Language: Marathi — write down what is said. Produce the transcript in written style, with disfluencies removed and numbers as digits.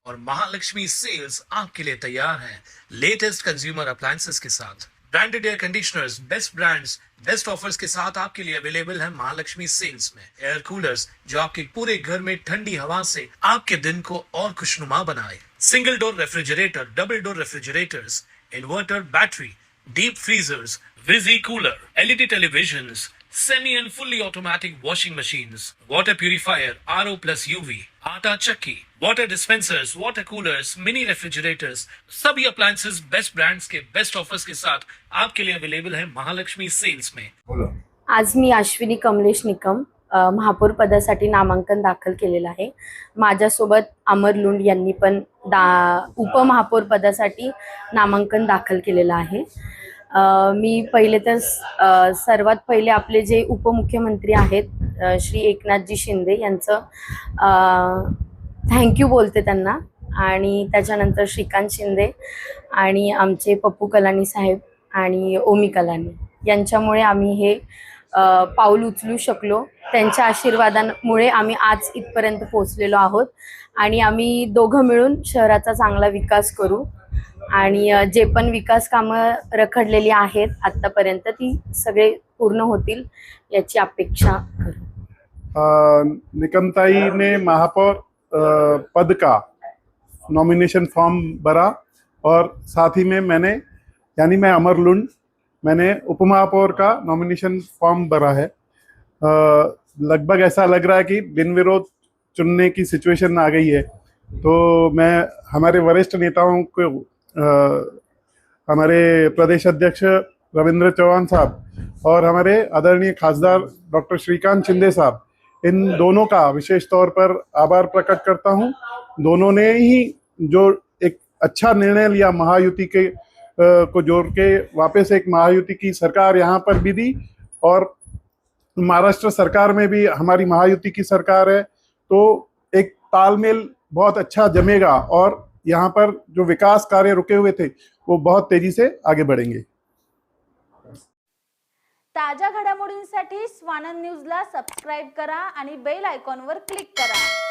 और महालक्ष्मी सेल्स आपके लिए तैयार है लेटेस्ट कंज्यूमर अप्लायंसेस के साथ। Branded air conditioners, best brands, best offers के साथ आपके लिए अवेलेबल है महालक्ष्मी सेल्स में। एयर कूलर्स जो आपके पूरे घर में ठंडी हवा से आपके दिन को और खुशनुमा बनाए। Single door refrigerator, double door refrigerators, inverter battery, deep freezers, विजी cooler, LED televisions, semi and fully automatic washing machines, water purifier, RO plus UV, आटा चक्की, water dispensers, water coolers, mini refrigerators, सभी appliances बेस्ट ब्रांड्स के बेस्ट ऑफर्स के साथ आपके लिए अवेलेबल है महालक्ष्मी सेल्स में। आज मी अश्विनी कमलेश निकम महापौर पदासाठी नामांकन दाखल केलेलं आहे। माझ्यासोबत अमर लुंड यांनी पण उपमहापौर पदासाठी नामांकन दाखल केलेलं आहे। मी पहिले तर सर्वात पहिले आपले जे उपमुख्यमंत्री आहेत श्री एकनाथजी शिंदे यांचं थँक्यू बोलते त्यांना, आणि त्याच्यानंतर श्रीकांत शिंदे आणि आमचे पप्पू कलानी साहेब आणि ओमी कलानी यांच्यामुळे आम्ही हे पाऊल उचलू शकलो। त्यांच्या आशीर्वादामुळे आम्ही आज इथपर्यंत पोहोचलेलो आहोत आणि आम्ही दोघं मिळून शहराचा चांगला विकास करू आणि जे पण विकास कामं रखडलेली आहेत आतापर्यंत ती सगळे पूर्ण होतील याची अपेक्षा करू। निकमताई ने महापौर पद का नॉमिनेशन फॉर्म भरा और साथ ही में मैं अमर लुंड मैंने उपमहापौर का नॉमिनेशन फॉर्म भरा है। लगभग ऐसा लग रहा है कि बिन विरोध चुनने की सिचुएशन आ गई है, तो मैं हमारे वरिष्ठ नेताओं को हमारे प्रदेश अध्यक्ष रविंद्र चौहान साहब और हमारे आदरणीय खासदार डॉक्टर श्रीकांत शिंदे साहब, इन दोनों का विशेष तौर पर आभार प्रकट करता हूं। दोनों ने ही जो एक अच्छा निर्णय लिया, महायुति के को जोड़ के वापस एक महायुति की सरकार यहाँ पर भी दी और महाराष्ट्र सरकार में भी हमारी महायुति की सरकार है, तो एक तालमेल बहुत अच्छा जमेगा और यहाँ पर जो विकास कार्य रुके हुए थे वो बहुत तेजी से आगे बढ़ेंगे। ताज्या घडामोडींसाठी स्वानंद न्यूजला सबस्क्राइब करा आणि बेल आयकॉनवर क्लिक करा।